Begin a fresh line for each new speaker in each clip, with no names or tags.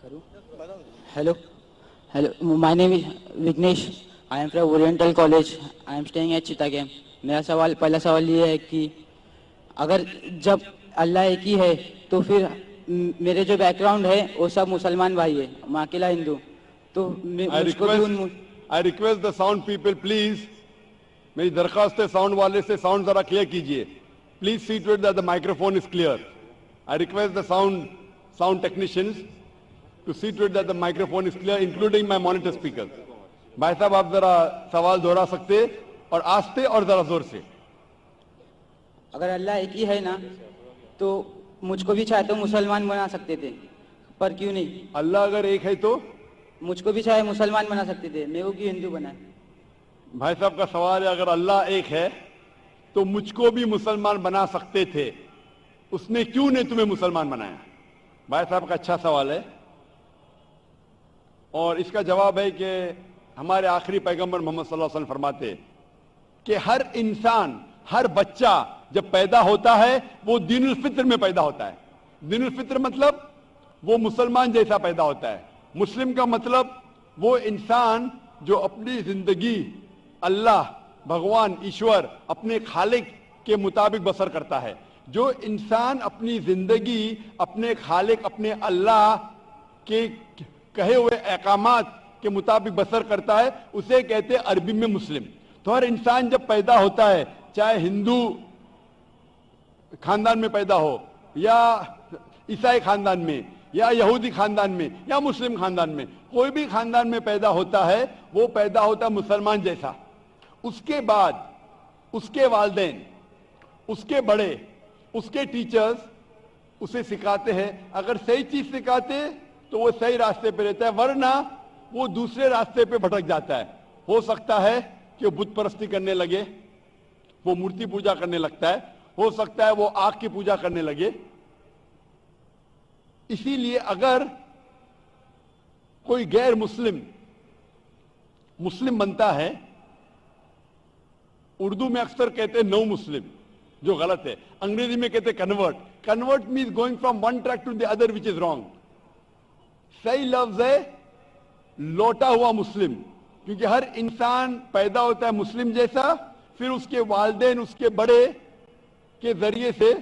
Hello. Hello. My name is Vignesh. I am from Oriental College. I am staying at Chittagam. मेरा पहला सवाल ये है कि अगर जब अल्लाह एक ही है तो फिर मेरे जो बैकग्राउंड है वो सब मुसलमान भाई है, मैं अकेला हिंदू, तो मुझको भी
I request the sound people, please. मेरी दरख्वास्त है साउंड वाले से साउंड जरा क्लियर कीजिए. Please see to it that the microphone is clear. I request the sound technicians to see to it that the microphone is clear, including my monitor speakers. भाई साहब आप जरा सवाल दोहरा सकते और आस्ते और जरा जोर से.
अगर अल्लाह एक ही है ना तो मुझको भी चाहे तो मुसलमान बना सकते थे, पर क्यों नहीं?
अल्लाह अगर एक है तो
मुझको भी चाहे मुसलमान बना सकते थे, मैं वो क्यों हिंदू बना?
भाई साहब का सवाल है, अगर अल्लाह एक है तो मुझको भी मुसलमान बना सकते थे, उसने क्यों नहीं तुम्हें मुसलमान बनाया? भाई साहब का अच्छा सवाल है और इसका जवाब है कि हमारे आखिरी पैगंबर मोहम्मद सल्लल्लाहु अलैहि वसल्लम फरमाते कि हर इंसान, हर बच्चा जब पैदा होता है वो दीनुल फित्र में पैदा होता है. दीनुल फित्र मतलब वो मुसलमान जैसा पैदा होता है. मुस्लिम का मतलब वो इंसान जो अपनी जिंदगी अल्लाह, भगवान, ईश्वर, अपने खालिक के मुताबिक बसर करता है. जो इंसान अपनी जिंदगी अपने खालिक, अपने अल्लाह के कहे हुए अहकामात के मुताबिक बसर करता है उसे कहते हैं अरबी में मुस्लिम. तो हर इंसान जब पैदा होता है, चाहे हिंदू खानदान में पैदा हो या ईसाई खानदान में या यहूदी खानदान में या मुस्लिम खानदान में, कोई भी खानदान में पैदा होता है वो पैदा होता है मुसलमान जैसा. उसके बाद उसके वालिदैन, उसके बड़े, उसके टीचर्स उसे सिखाते हैं. अगर सही चीज सिखाते तो वो सही रास्ते पे रहता है, वरना वो दूसरे रास्ते पे भटक जाता है. हो सकता है कि वो बुत परस्ती करने लगे, वो मूर्ति पूजा करने लगता है, हो सकता है वो आग की पूजा करने लगे. इसीलिए अगर कोई गैर मुस्लिम मुस्लिम बनता है, उर्दू में अक्सर कहते हैं नो मुस्लिम, जो गलत है. अंग्रेजी में कहते हैं convert. Convert means going from one track to the other which is wrong. सही लफ्ज है लौटा हुआ मुस्लिम, क्योंकि हर इंसान पैदा होता है मुस्लिम जैसा, फिर उसके वालिदैन, उसके बड़े के जरिए से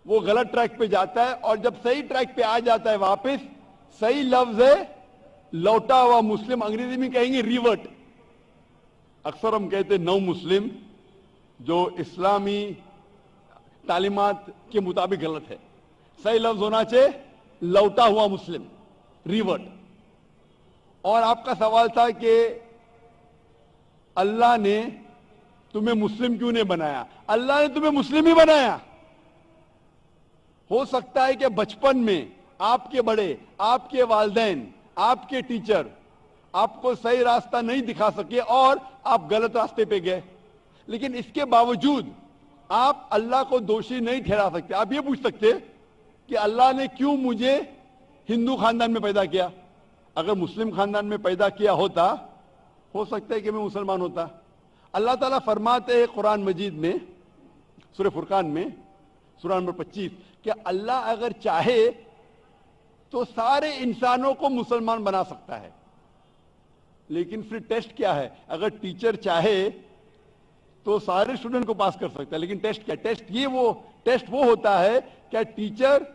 वो गलत ट्रैक पे जाता है और जब सही ट्रैक पे आ जाता है वापस, सही लफ्ज है लौटा हुआ मुस्लिम. अंग्रेजी में कहेंगे रिवर्ट. अक्सर हम कहते हैं नौ मुस्लिम, जो इस्लामी तालीमात के मुताबिक गलत है. सही लफ्ज होना चाहिए लौटा हुआ मुस्लिम, रिवर्ट. और आपका सवाल था कि अल्लाह ने तुम्हें मुस्लिम क्यों नहीं बनाया? अल्लाह ने तुम्हें मुस्लिम ही बनाया. हो सकता है कि बचपन में आपके बड़े, आपके वालिदैन, आपके टीचर आपको सही रास्ता नहीं दिखा सके और आप गलत रास्ते पे गए, लेकिन इसके बावजूद आप अल्लाह को दोषी नहीं ठहरा सकते. आप ये पूछ सकते कि अल्लाह ने क्यों मुझे हिंदू खानदान में पैदा किया? अगर मुस्लिम खानदान में पैदा किया होता, हो सकता है कि मैं मुसलमान होता. अल्लाह ताला फरमाते हैं कुरान मजीद में, सूरह फुरकान में, सूरह नंबर 25, कि अल्लाह अगर चाहे तो सारे इंसानों को मुसलमान बना सकता है. लेकिन फिर टेस्ट क्या है? अगर टीचर चाहे तो सारे स्टूडेंट को पास कर सकता है, लेकिन टेस्ट क्या? टेस्ट वो होता है क्या टीचर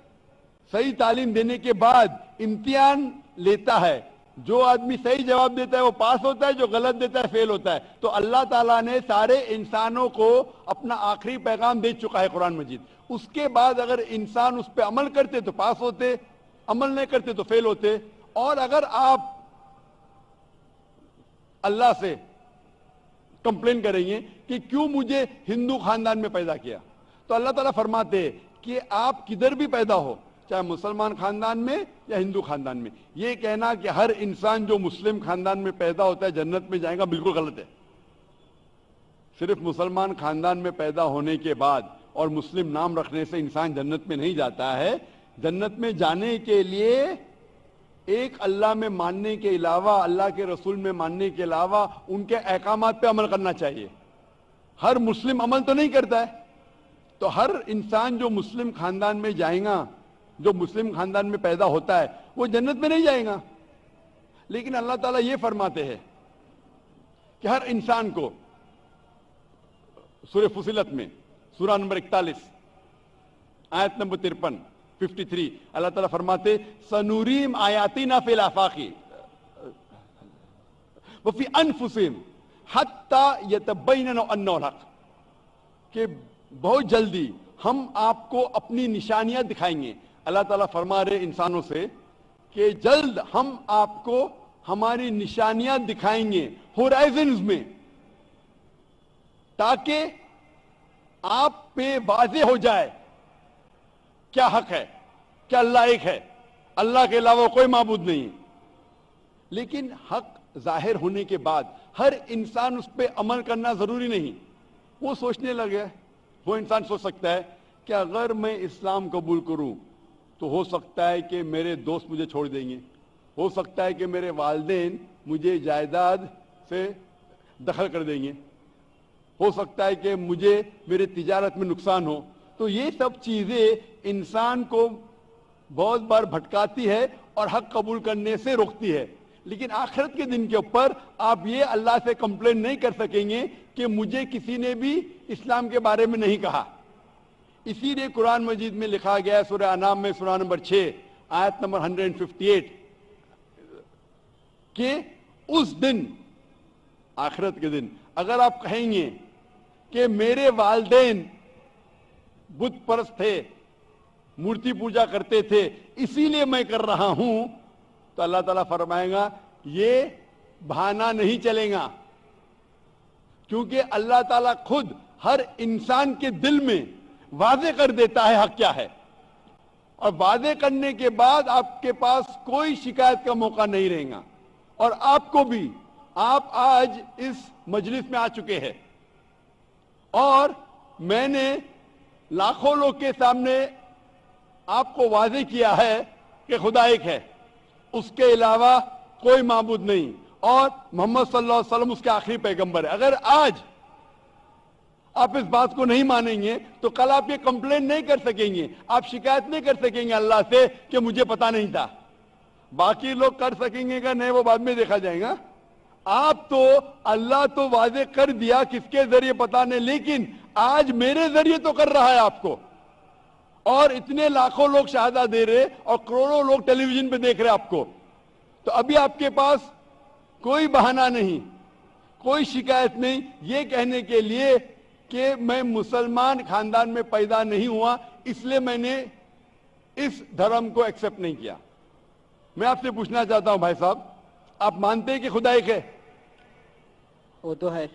सही तालीम देने के बाद इम्तिहान लेता है. जो आदमी सही जवाब देता है वो पास होता है, जो गलत देता है फेल होता है. तो अल्लाह ताला ने सारे इंसानों को अपना आखिरी पैगाम दे चुका है कुरान मजीद. उसके बाद अगर इंसान उस पर अमल करते तो पास होते, अमल नहीं करते तो फेल होते. और अगर आप अल्लाह से कंप्लेन करेंगे कि क्यों मुझे हिंदू खानदान में पैदा किया, तो अल्लाह ताला फरमाते हैं कि आप किधर भी पैदा हो, चाहे मुसलमान खानदान में या हिंदू खानदान में, ये कहना कि हर इंसान जो मुस्लिम खानदान में पैदा होता है जन्नत में जाएगा, बिल्कुल गलत है. सिर्फ मुसलमान खानदान में पैदा होने के बाद और मुस्लिम नाम रखने से इंसान जन्नत में नहीं जाता है. जन्नत में जाने के लिए एक अल्लाह में मानने के अलावा, अल्लाह के रसूल में मानने के अलावा उनके अहकामात पे अमल करना चाहिए. हर मुस्लिम अमल तो नहीं करता है, तो हर इंसान जो मुस्लिम खानदान में जाएगा جو مسلم خاندان میں پیدا ہوتا ہے وہ جنت میں نہیں جائے گا. لیکن اللہ تعالیٰ یہ فرماتے ہیں کہ ہر انسان کو سورہ فصلت میں سورہ نمبر 41 آیت نمبر 53 اللہ تعالیٰ فرماتے سنوریم آیاتنا فی الآفاق وفی انفسہم حتی یتبین انہ الحق، کہ بہت جلدی ہم آپ کو اپنی نشانیاں دکھائیں گے. اللہ تعالیٰ فرما رہے انسانوں سے کہ جلد ہم آپ کو ہماری نشانیاں دکھائیں گے ہورائزنز میں، تاکہ آپ پہ واضح ہو جائے کیا حق ہے، کیا اللہ ایک ہے، اللہ کے علاوہ کوئی معبود نہیں. لیکن حق ظاہر ہونے کے بعد ہر انسان اس پہ عمل کرنا ضروری نہیں. وہ سوچنے لگے، وہ انسان سوچ سکتا ہے کہ اگر میں اسلام قبول کروں تو ہو سکتا ہے کہ میرے دوست مجھے چھوڑ دیں گے، ہو سکتا ہے کہ میرے والدین مجھے جائیداد سے دخل کر دیں گے، ہو سکتا ہے کہ مجھے میرے تجارت میں نقصان ہو. تو یہ سب چیزیں انسان کو بہت بار بھٹکاتی ہے اور حق قبول کرنے سے روکتی ہے. لیکن آخرت کے دن کے اوپر آپ یہ اللہ سے کمپلین نہیں کر سکیں گے کہ مجھے کسی نے بھی اسلام کے بارے میں نہیں کہا. اسی لیے قرآن مجید میں لکھا گیا ہے سورہ انعام میں سورہ نمبر 6 آیت نمبر 158 کہ اس دن، آخرت کے دن، اگر آپ کہیں گے کہ میرے والدین بت پرست تھے، مورتی پوجا کرتے تھے، اسی لیے میں کر رہا ہوں، تو اللہ تعالیٰ فرمائے گا یہ بہانہ نہیں چلے گا، کیونکہ اللہ تعالیٰ خود ہر انسان کے دل میں واضح کر دیتا ہے حق کیا ہے، اور واضح کرنے کے بعد آپ کے پاس کوئی شکایت کا موقع نہیں رہے گا. اور آپ کو بھی، آپ آج اس مجلس میں آ چکے ہیں اور میں نے لاکھوں لوگ کے سامنے آپ کو واضح کیا ہے کہ خدا ایک ہے، اس کے علاوہ کوئی معبود نہیں، اور محمد صلی اللہ علیہ وسلم اس کے آخری پیغمبر ہے. اگر آج آپ اس بات کو نہیں مانیں گے تو کل آپ یہ کمپلین نہیں کر سکیں گے، آپ شکایت نہیں کر سکیں گے اللہ سے کہ مجھے پتا نہیں تھا. باقی لوگ کر سکیں گے کہ نہیں، وہ بعد میں دیکھا جائے گا. آپ تو، اللہ تو واضح کر دیا کس کے ذریعے پتا نہیں، لیکن آج میرے ذریعے تو کر رہا ہے آپ کو، اور اتنے لاکھوں لوگ شہادہ دے رہے اور کروڑوں لوگ ٹیلی ویژن پہ دیکھ رہے آپ کو. تو ابھی آپ کے پاس کوئی بہانہ نہیں، کوئی شکایت نہیں یہ کہنے کے لیے کہ میں مسلمان خاندان میں پیدا نہیں ہوا اس لیے میں نے اس دھرم کو ایکسپٹ نہیں کیا. میں آپ سے پوچھنا چاہتا ہوں بھائی صاحب، آپ مانتے ہیں کہ خدا ایک ہے؟
وہ تو ہے.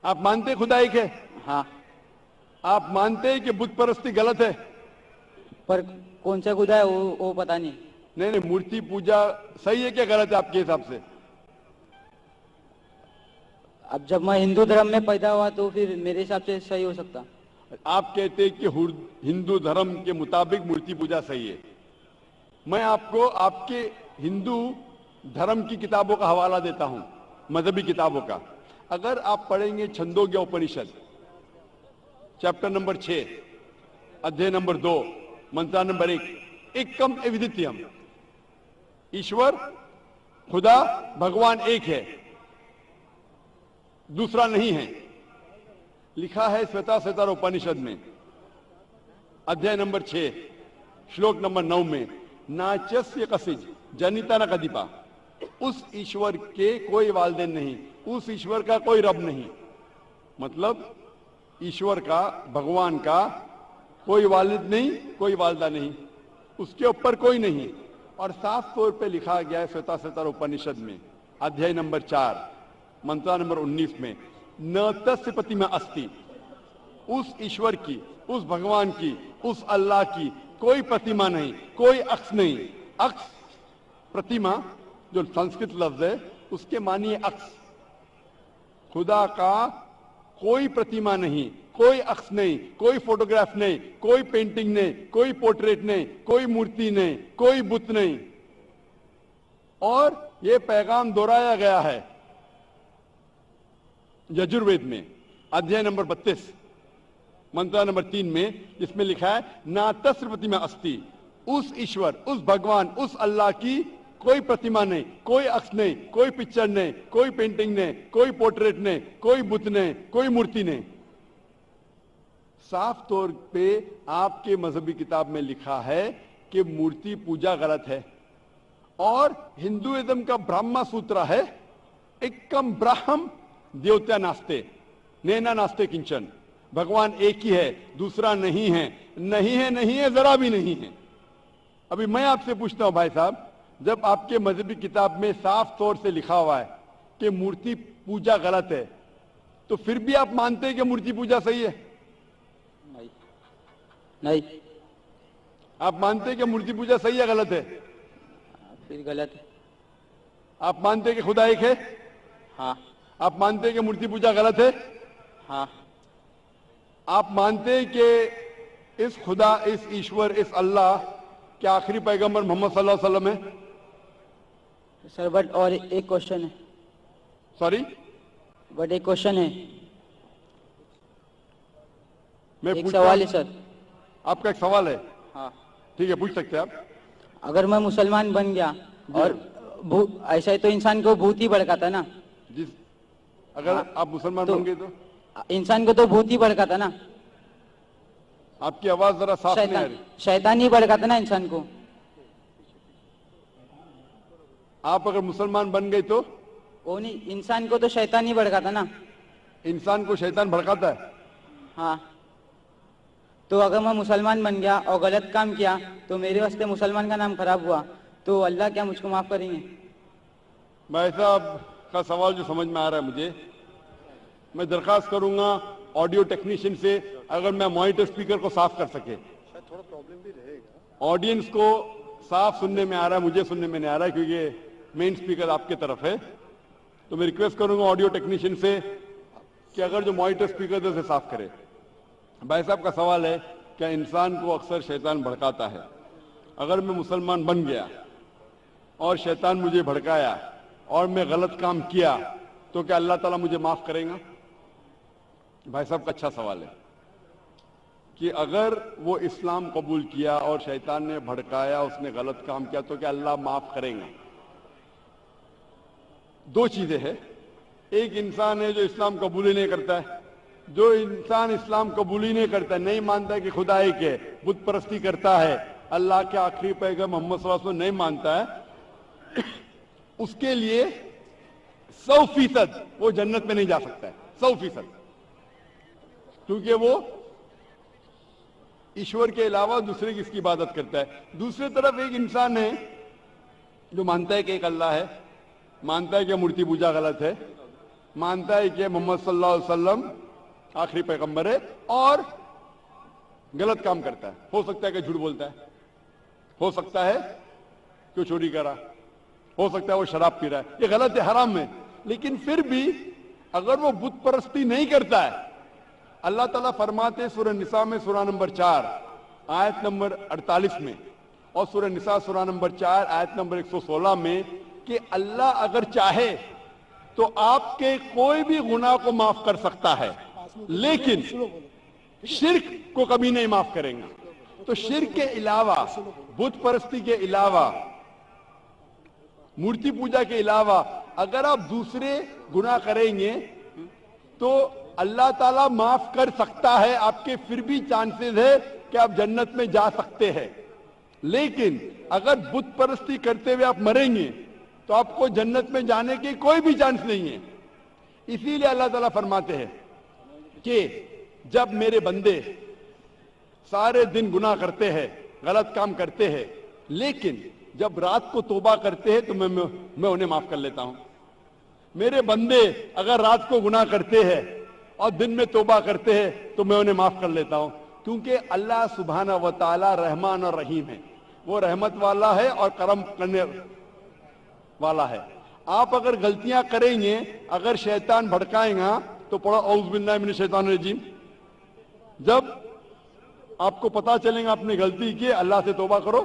آپ مانتے ہیں خدا ایک ہے؟
ہاں.
آپ مانتے ہیں کہ بت پرستی غلط ہے؟
پر کون سا خدا ہے وہ پتا نہیں.
نہیں، مورتی پوجا صحیح ہے کہ غلط ہے آپ کے حساب سے؟
اب جب میں ہندو دھرم میں پیدا ہوا تو پھر میرے حساب سے صحیح ہو سکتا.
آپ کہتے ہیں کہ ہندو دھرم کے مطابق مورتی پوجا صحیح ہے. میں آپ کو آپ کے ہندو دھرم کی کتابوں کا حوالہ دیتا ہوں، مذہبی کتابوں کا. اگر آپ پڑھیں گے چھندوگیہ اپنشد چیپٹر نمبر 6 ادھیے نمبر 2 منترا نمبر 1، ایکم ایودتیم، ایشور خدا بھگوان ایک ہے، دوسرا نہیں ہے. لکھا ہے سویتا سوتر اپنشد میں ادھیائے نمبر 6 شلوک نمبر 9 میں، ناچسیہ کسج جنیتا نہ کدیپا، اس ایشور کے کوئی والدین نہیں، اس ایشور کا کوئی رب نہیں. مطلب ایشور کا، بھگوان کا کوئی والد نہیں، کوئی والدہ نہیں، اس کے اوپر کوئی نہیں. اور صاف طور پہ لکھا گیا ہے سویتا سوتر اپنشد میں ادھیائے نمبر 4 منترا نمبر 19 میں، نہ تسیہ پرتیما استی، اس ایشور کی، اس بھگوان کی، اس اللہ کی کوئی پرتیما نہیں، کوئی عکس نہیں. عکس، پرتیما جو سنسکرت لفظ ہے اس کے معنی ہے عکس. خدا کا کوئی پرتیما نہیں، کوئی عکس نہیں، کوئی فوٹوگراف نہیں، کوئی پینٹنگ نہیں، کوئی پورٹریٹ نہیں، کوئی مورتی نہیں، کوئی بت نہیں. اور یہ پیغام دہرایا گیا ہے یجروید میں ادھیائے نمبر 32 منترا نمبر 3 میں، جس میں لکھا ہے نا تسیہ پرتیما استی، उस ईश्वर, उस भगवान, उस अल्लाह की कोई प्रतिमा नहीं, कोई अक्स नहीं, कोई पिक्चर नहीं, कोई पेंटिंग नहीं, कोई पोर्ट्रेट नहीं, कोई बुत नहीं, कोई मूर्ति नहीं। साफ तौर पे आपके मजहबी किताब में लिखा है कि मूर्ति पूजा गलत है, और हिंदुइज्म का ब्रह्मा सूत्र है, एकम ब्रह्म देवता नास्ते नैना नास्ते किंचन, भगवान एक ही है, दूसरा नहीं है, नहीं है, नहीं है, जरा भी नहीं है। अभी मैं आपसे पूछता हूं भाई साहब, जब आपके मजहबी किताब में साफ तौर से लिखा हुआ है कि मूर्ति पूजा गलत है, तो फिर भी आप मानते हैं कि मूर्ति पूजा सही है?
नहीं, नहीं,
आप मानते हैं कि मूर्ति पूजा सही है गलत है?
फिर गलत है।
आप मानते हैं कि खुदा एक है?
हाँ।
आप मानते हैं कि मूर्ति पूजा गलत है?
हाँ।
आप मानते हैं कि इस खुदा, इस ईश्वर, इस अल्लाह के आखिरी पैगंबर मोहम्मद सल्लल्लाहु अलैहि वसल्लम है?
सर बट और एक क्वेश्चन है,
सॉरी,
बट एक क्वेश्चन है,
मैं
एक
पूछता
सवाल है
हूं।
सर।
आपका एक सवाल है?
हाँ।
ठीक है, पूछ सकते हैं आप।
अगर मैं मुसलमान बन गया और ऐसा ही तो इंसान को भूत ही भड़काता ना।
जिस अगर
हाँ,
आप मुसलमान
तो
बन गए तो
इंसान को तो भूत ही भड़काता ना,
आपकी आवाज जरा साफ नहीं आ रही।
शैतान ही भड़काता ना इंसान को।
आप अगर मुसलमान बन गए तो
वो नहीं, इंसान को तो शैतान ही भड़काता ना।
इंसान को शैतान भड़काता है।
हाँ, तो अगर मैं मुसलमान बन गया और गलत काम किया तो मेरे वास्ते मुसलमान का नाम खराब हुआ, तो अल्लाह क्या मुझको माफ करेंगे?
भाई साहब का सवाल जो समझ में आ रहा है मुझे, मैं दरखास्त करूंगा ऑडियो टेक्नीशियन से, अगर मैं मॉनिटर स्पीकर को साफ कर सके। थोड़ा प्रॉब्लम भी रहेगा, ऑडियंस को साफ सुनने में आ रहा है, मुझे सुनने में नहीं आ रहा है क्योंकि मेन स्पीकर आपके तरफ है। तो मैं रिक्वेस्ट करूंगा ऑडियो टेक्नीशियन से कि अगर जो मॉनिटर स्पीकर है उसे साफ करे। भाई साहब का सवाल है, क्या इंसान को अक्सर शैतान भड़काता है? अगर मैं मुसलमान बन गया और शैतान मुझे भड़काया और मैं गलत काम किया, तो क्या अल्लाह ताला मुझे माफ करेगा? भाई साहब का अच्छा सवाल है कि अगर वो इस्लाम कबूल किया और शैतान ने भड़काया, उसने गलत काम किया, तो क्या अल्लाह माफ करेगा? दो चीजें हैं, एक इंसान है जो इस्लाम कबूल ही नहीं करता है। जो इंसान इस्लाम कबूल ही नहीं करता, नहीं मानता है कि खुदा एक है, बुत परस्ती करता है, अल्लाह के आखिरी पैगंबर मोहम्मद सल्लल्लाहु अलैहि वसल्लम नहीं मानता है, उसके लिए 100% वो जन्नत में नहीं जा सकता है, 100%, क्योंकि वो ईश्वर के अलावा दूसरे की इसकी इबादत करता है। दूसरी तरफ एक इंसान है जो मानता है कि एक अल्लाह है, मानता है कि मूर्ति पूजा गलत है, मानता है कि मोहम्मद सल्लल्लाहु अलैहि वसल्लम आखिरी पैगंबर है, और गलत काम करता है। हो सकता है कि झूठ बोलता है, हो सकता है कि वो चोरी कर रहा, हो सकता है वो शराब पी रहा है, ये गलत है, हराम है। लेकिन फिर भी अगर वो बुत परस्ती नहीं करता है, अल्लाह ताला फरमाते हैं सूरह निसा में, सूरह नंबर 4 आयत नंबर 48 में, और सूरह निसा सूरह नंबर 4 आयत नंबर 116 में, कि अल्लाह अगर चाहे तो आपके कोई भी गुनाह को माफ कर सकता है, लेकिन शिर्क को कभी नहीं माफ करेंगे। तो शिर्क के अलावा, बुत परस्ती के अलावा, मूर्ति पूजा के अलावा अगर आप दूसरे गुनाह करेंगे तो अल्लाह ताला माफ कर सकता है, आपके फिर भी चांसेस है कि आप जन्नत में जा सकते हैं। लेकिन अगर बुत परस्ती करते हुए आप मरेंगे तो आपको जन्नत में जाने के कोई भी चांस नहीं है। इसीलिए अल्लाह ताला फरमाते हैं कि जब मेरे बंदे सारे दिन गुनाह करते हैं, गलत काम करते हैं, लेकिन जब रात को तौबा करते हैं तो मैं उन्हें माफ कर लेता हूं। मेरे बंदे अगर रात को गुनाह करते हैं और दिन में तौबा करते हैं तो मैं उन्हें माफ कर लेता हूं, क्योंकि अल्लाह सुब्हाना व तआला रहमान और रहीम है, वो रहमत वाला है और करम करने वाला है। आप अगर गलतियां करेंगे, अगर शैतान भड़काएगा तो पढ़ो औज़ु बिल्लाहि मिनश शैतानिर रजीम। जब आपको पता चलेगा आपने गलती की, अल्लाह से तौबा करो,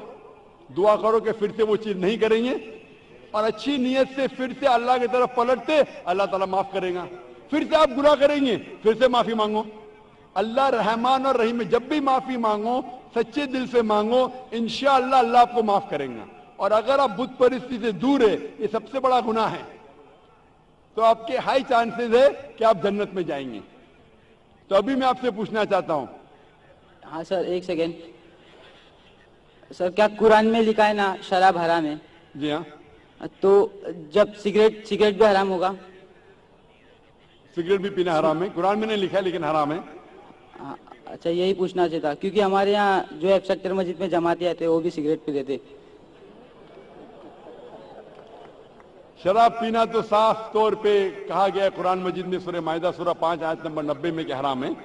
दुआ करो कि फिर से वो चीज नहीं करेंगे, और अच्छी नीयत से फिर से अल्लाह की तरफ पलटते, अल्लाह ताला माफ करेगा। फिर से आप गुनाह करेंगे, फिर से माफी मांगो, अल्लाह रहमान और रहीम है, जब भी माफी मांगो सच्चे दिल से मांगो, इंशाअल्लाह अल्लाह आपको माफ करेगा। और अगर आप बुत परस्ती से दूर है, ये सबसे बड़ा गुनाह है, तो आपके हाई चांसेस है कि आप जन्नत में जाएंगे। तो अभी मैं आपसे पूछना चाहता हूं,
हाँ सर, एक सेकेंड सर, क्या कुरान में लिखा है ना शराब हराम है,
जी हाँ,
तो जब सिगरेट भी हराम होगा?
सिगरेट भी पीना हराम है, कुरान में नहीं लिखा है लेकिन हराम है।
हाँ, अच्छा, यही पूछना चाहिए था, क्योंकि हमारे यहाँ जो है सेक्टर मस्जिद में जमाती आते वो भी सिगरेट पी लेते।
शराब पीना तो साफ तौर पे कहा गया है कुरान मजीद में, सूरह माइदा सूरह 5 आयत नंबर 90 में कि हराम है।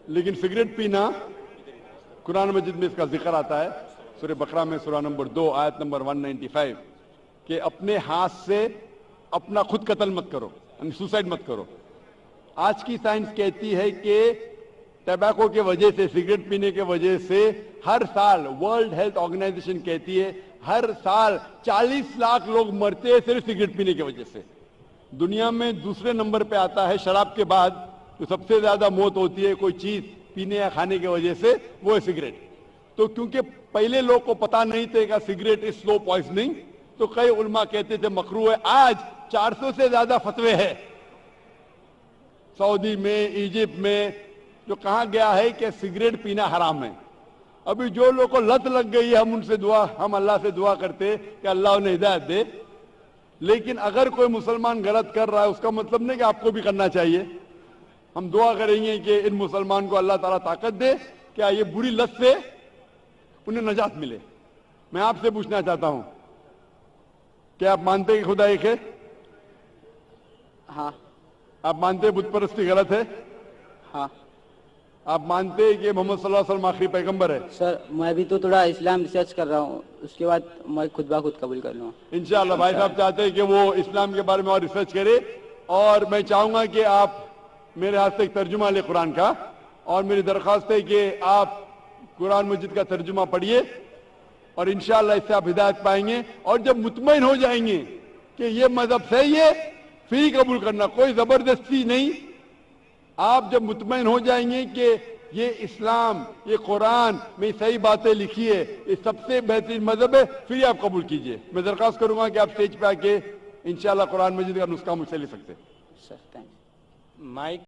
लेकिन सिगरेट पीना कुरान मजीद में इसका जिक्र आता है, सूरह बकरा में सूरह नंबर 2 आयत नंबर 195 कि अपने हाथ से अपना खुद कत्ल मत करो, सुसाइड मत करो। आज की साइंस कहती है कि टैबाको के वजह से, सिगरेट पीने के वजह से हर साल वर्ल्ड हेल्थ ऑर्गेनाइजेशन कहती है हर साल 40 लाख लोग मरते हैं सिर्फ सिगरेट पीने की वजह से। दुनिया में दूसरे नंबर पे आता है शराब के बाद, तो सबसे ज्यादा मौत होती है कोई चीज पीने या खाने की वजह से, वो है सिगरेट। तो क्योंकि पहले लोग को पता नहीं थे कि सिगरेट इज स्लो पॉइजनिंग, तो कई उलमा कहते थे मकरू है। आज 400 से ज्यादा फतवे है सऊदी में, इजिप्ट में, जो कहा गया है कि सिगरेट पीना हराम है। अभी जो लोगों को लत लग गई है, हम अल्लाह से दुआ करते कि अल्लाह उन्हें हिदायत दे। लेकिन अगर कोई मुसलमान गलत कर रहा है, उसका मतलब नहीं कि आपको भी करना चाहिए। हम दुआ करेंगे कि इन मुसलमान को अल्लाह ताला ताकत दे, क्या ये बुरी लत से उन्हें नजात मिले। मैं आपसे पूछना चाहता हूं, क्या आप मानते हैं कि खुदा एक है?
हाँ।
आप मानते हैं बुत परस्ती गलत है?
हाँ।
आप मानते हैं कि मोहम्मद सल्लल्लाहु अलैहि वसल्लम आखिरी पैगंबर है?
सर, मैं भी तो थोड़ा इस्लाम रिसर्च कर रहा हूँ, उसके बाद मैं खुद ब खुद कबूल कर लूँगा
इंशाअल्लाह। भाई साहब चाहते हैं कि वो इस्लाम के बारे में और रिसर्च करे, और मैं चाहूंगा कि आप मेरे हाथ से एक तर्जुमा ले कुरान का, और मेरी दरख्वास्त है कि आप कुरान मजीद का तर्जुमा पढ़िए, और इंशाअल्लाह इससे आप हिदायत पाएंगे। और जब मुतमईन हो जाएंगे कि ये मजहब सही है, फिर ही कबूल करना, कोई जबरदस्ती नहीं। आप जब मुतमईन हो जाएंगे कि ये इस्लाम, ये कुरान में सही बातें लिखी है, ये सबसे बेहतरीन मजहब है, फिर आप कबूल कीजिए। मैं दरख्वास्त करूंगा कि आप स्टेज पे आके इंशाअल्लाह कुरान मजीद का नुस्खा मुझसे ले सकते हैं।
Sir, thank you.
माइक